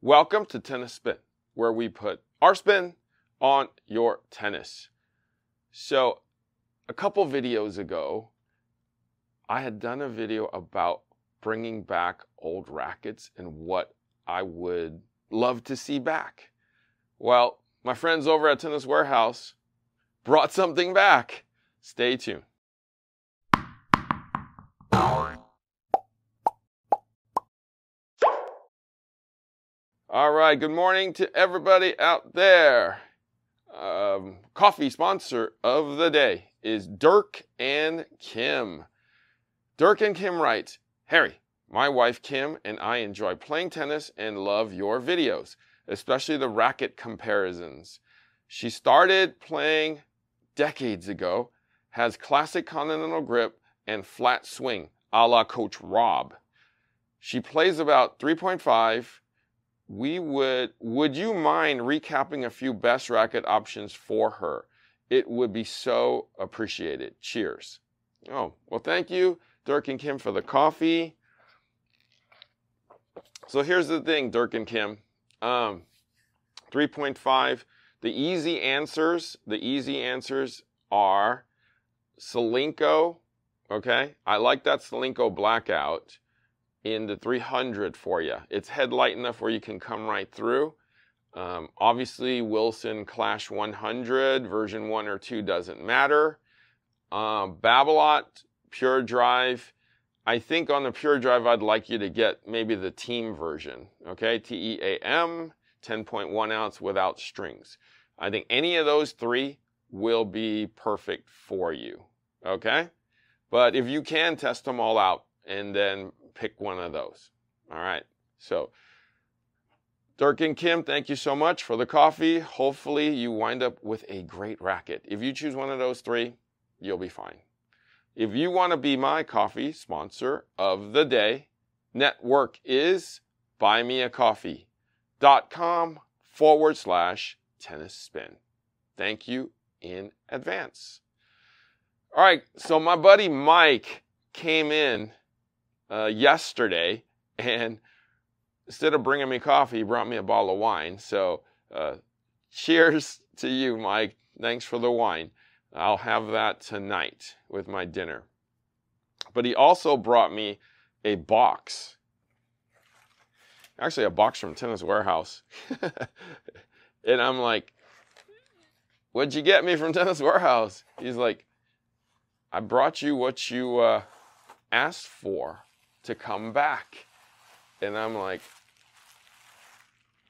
Welcome to Tennis Spin, where we put our spin on your tennis. So, a couple videos ago, I had done a video about bringing back old rackets and what I would love to see back. Well, my friends over at Tennis Warehouse brought something back. Stay tuned. All right, good morning to everybody out there. Coffee sponsor of the day is Dirk and Kim. Dirk and Kim writes, Harry, my wife Kim and I enjoy playing tennis and love your videos, especially the racket comparisons. She started playing decades ago, has classic continental grip and flat swing, a la Coach Rob. She plays about 3.5. Would you mind recapping a few best racket options for her? It would be so appreciated. Cheers. Oh, well, thank you, Dirk and Kim, for the coffee. So here's the thing, Dirk and Kim. 3.5. The easy answers are Solinco. Okay, I like that Solinco blackout in the 300 for you. It's headlight enough where you can come right through. Obviously, Wilson Clash 100, version 1 or 2 doesn't matter. Babolat, Pure Drive. I think on the Pure Drive, I'd like you to get maybe the team version, okay? TEAM, 10.1 ounce without strings. I think any of those three will be perfect for you, okay? But if you can, test them all out and then pick one of those. All right. So, Dirk and Kim, thank you so much for the coffee. Hopefully, you wind up with a great racket. If you choose one of those three, you'll be fine. If you want to be my coffee sponsor of the day, network is buymeacoffee.com/tennis spin. Thank you in advance. All right. So, my buddy Mike came in yesterday, and instead of bringing me coffee, he brought me a bottle of wine. So cheers to you, Mike. Thanks for the wine. I'll have that tonight with my dinner. But he also brought me a box. Actually, a box from Tennis Warehouse. And I'm like, what'd you get me from Tennis Warehouse? He's like, I brought you what you asked for to come back. And I'm like,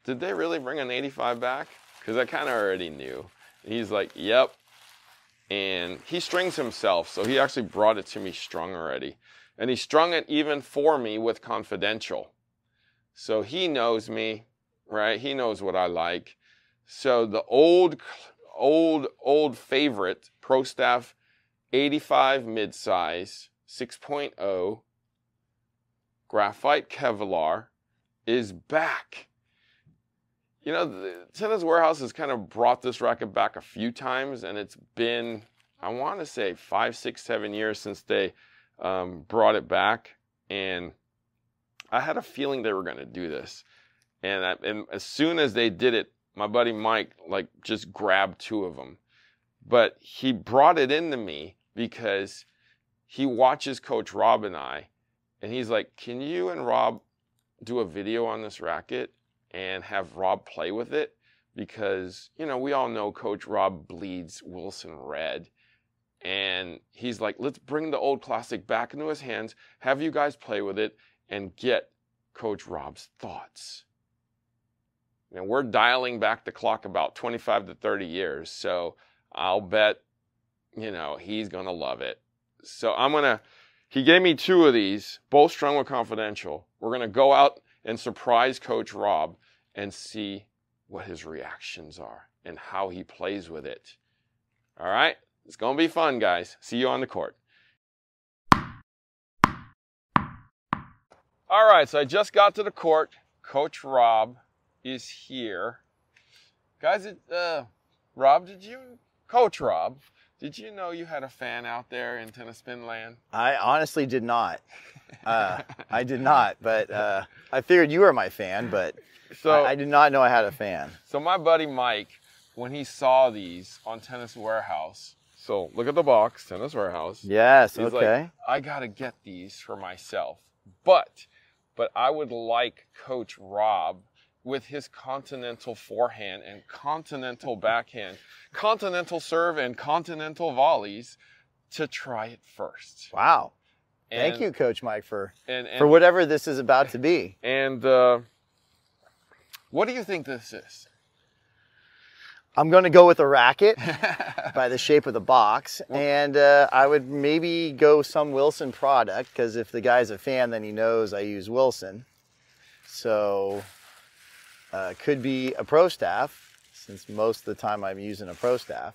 did they really bring an 85 back? Because I kind of already knew. And he's like, yep. And he strings himself, so he actually brought it to me strung already. And he strung it even for me with confidential. So he knows me, right? He knows what I like. So the old favorite Pro Staff 85 midsize 6.0 graphite Kevlar is back. You know, the Tennis Warehouse has kind of brought this racket back a few times, and it's been, I want to say, 5, 6, 7 years since they brought it back. And I had a feeling they were going to do this. And as soon as they did it, my buddy Mike, just grabbed 2 of them. But he brought it into me because he watches Coach Rob and I, and he's like, can you and Rob do a video on this racket and have Rob play with it? Because, you know, we all know Coach Rob bleeds Wilson red. And he's like, let's bring the old classic back into his hands, have you guys play with it, and get Coach Rob's thoughts. And we're dialing back the clock about 25 to 30 years. So I'll bet, you know, he's going to love it. So he gave me 2 of these, both strung with confidential. We're going to go out and surprise Coach Rob and see what his reactions are and how he plays with it. All right? It's going to be fun, guys. See you on the court. All right, so I just got to the court. Coach Rob is here. Guys, Coach Rob, Did you know you had a fan out there in tennis spin land? I honestly did not. I did not, but I figured you were my fan, but So I did not know I had a fan. So my buddy Mike, when he saw these on Tennis Warehouse, so look at the box, Tennis Warehouse. Yes, He's okay. like, I gotta get these for myself, but I would like Coach Rob with his continental forehand and continental backhand, continental serve and continental volleys to try it first. Wow. And, Thank you, Coach Mike, for and whatever this is about to be. And what do you think this is? I'm going to go with a racket by the shape of the box, and I would maybe go some Wilson product, because if the guy's a fan, then he knows I use Wilson. So could be a Pro Staff, since most of the time I'm using a Pro Staff.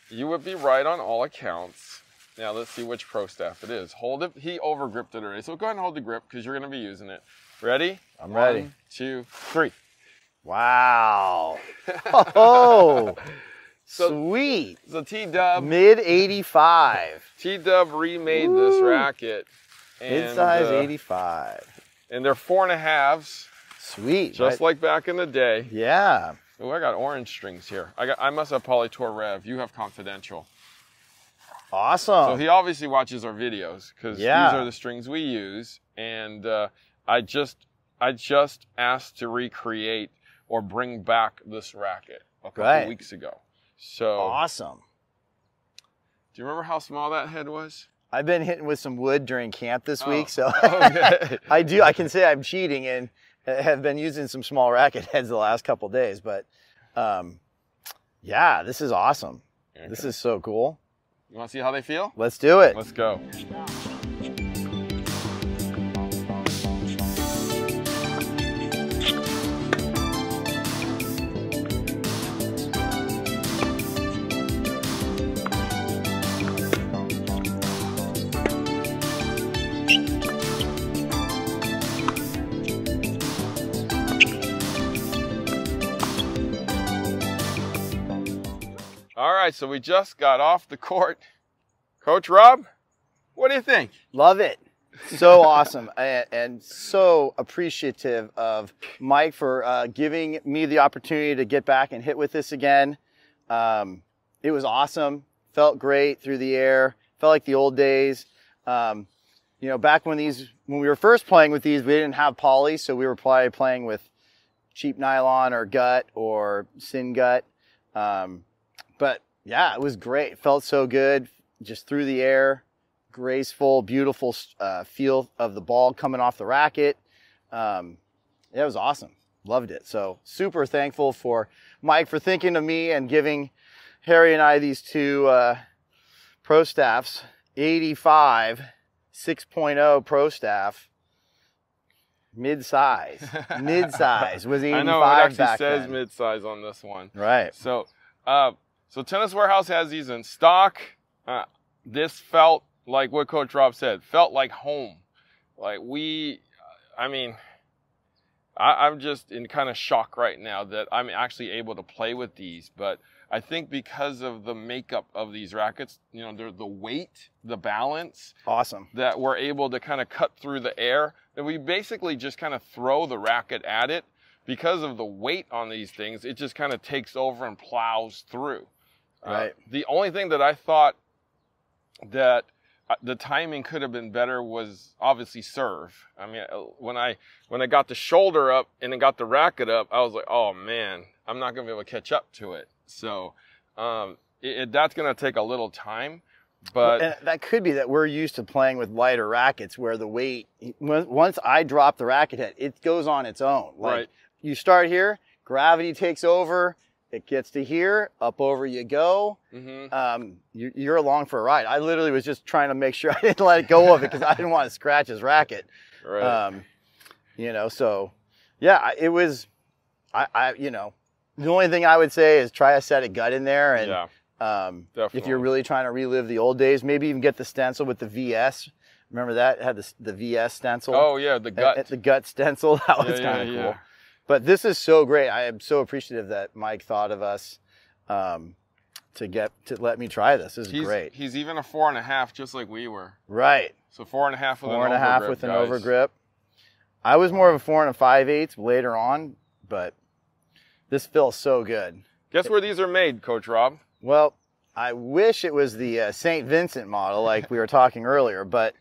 You would be right on all accounts. Now let's see which Pro Staff it is. Hold it. He over gripped it already, so go ahead and hold the grip because you're going to be using it. Ready? I'm ready. 1, 2, 3. Wow. Oh, sweet. So T-Dub. Mid 85. T-Dub remade this racket. Mid size 85. And they're 4.5s. Sweet. Just like back in the day. Yeah. Oh, I got orange strings here. I must have Polytour Rev. You have Confidential. Awesome. So he obviously watches our videos because these are the strings we use. And I just asked to recreate or bring back this racket a couple weeks ago. So awesome. Do you remember how small that head was? I've been hitting with some wood during camp this week, so okay. I can say I'm cheating and have been using some small racket heads the last couple days. But yeah, this is awesome. Okay. This is so cool. You want to see how they feel? Let's do it. Let's go. All right, so we just got off the court. Coach Rob, what do you think? Love it. So awesome, and so appreciative of Mike for giving me the opportunity to get back and hit with this again. It was awesome. Felt great through the air. Felt like the old days. You know, back when we were first playing with these, we didn't have poly, so we were probably playing with cheap nylon or gut or sin gut. But yeah, it was great. It felt so good, just through the air, graceful, beautiful feel of the ball coming off the racket. It was awesome. Loved it. So super thankful for Mike for thinking of me and giving Harry and I these two Pro Staffs, 85 6.0 Pro Staff. Mid-size. Mid-size was 85 I know, it actually back says then. mid-size on this one. Right. So, so Tennis Warehouse has these in stock. This felt like what Coach Rob said, felt like home. Like I'm just in kind of shock right now that I'm actually able to play with these. But I think because of the makeup of these rackets, you know, the weight, the balance. Awesome. That we're able to kind of cut through the air. That we basically just kind of throw the racket at it. Because of the weight on these things, it just kind of takes over and plows through. Right. The only thing that I thought that the timing could have been better was obviously serve. I mean, when I got the shoulder up and then got the racket up, I was like, oh man, I'm not gonna be able to catch up to it. So that's gonna take a little time. But and that could be that we're used to playing with lighter rackets where the weight, once I drop the racket head, it goes on its own. Like, right. You start here, gravity takes over, it gets to here, up over you go. Mm-hmm. You're along for a ride. I literally was just trying to make sure I didn't let it go of it because I didn't want to scratch his racket. Right. You know, so yeah, it was, you know, the only thing I would say is try a set of gut in there. And yeah, if you're really trying to relive the old days, maybe even get the stencil with the VS. Remember that? It had the VS stencil. Oh yeah, the gut. The gut stencil. That was kind of cool. Yeah. But this is so great. I am so appreciative that Mike thought of us to to let me try this. This is great. He's even a 4.5, just like we were. Right. So 4.5 with 4.5 an with an guys. overgrip. I was more of a 4 5/8 later on, but this feels so good. Guess where these are made, Coach Rob? Well, I wish it was the St. Vincent model like we were talking earlier, but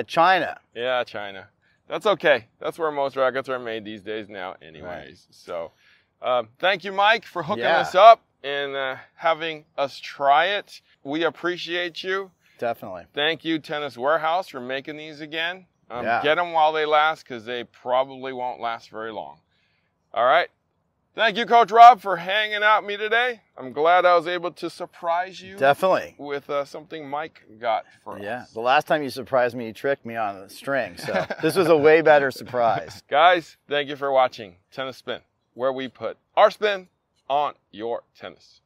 China. Yeah, China. That's okay. That's where most rackets are made these days now anyways. Right. So thank you, Mike, for hooking us up and having us try it. We appreciate you. Definitely. Thank you, Tennis Warehouse, for making these again. Get them while they last, because they probably won't last very long. All right. Thank you, Coach Rob, for hanging out with me today. I'm glad I was able to surprise you. Definitely. With something Mike got for us. Yeah. The last time you surprised me, you tricked me on a string. So this was a way better surprise. Guys, thank you for watching Tennis Spin, where we put our spin on your tennis.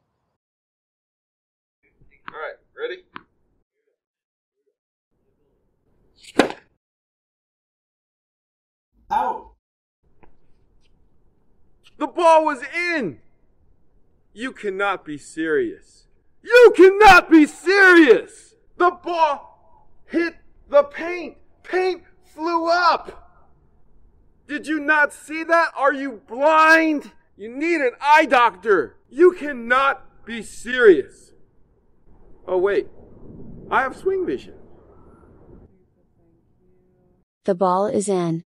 All right, ready? Out. The ball was in. You cannot be serious. You cannot be serious. The ball hit the paint. Paint flew up. Did you not see that? Are you blind? You need an eye doctor. You cannot be serious. Oh, wait. I have swing vision. The ball is in.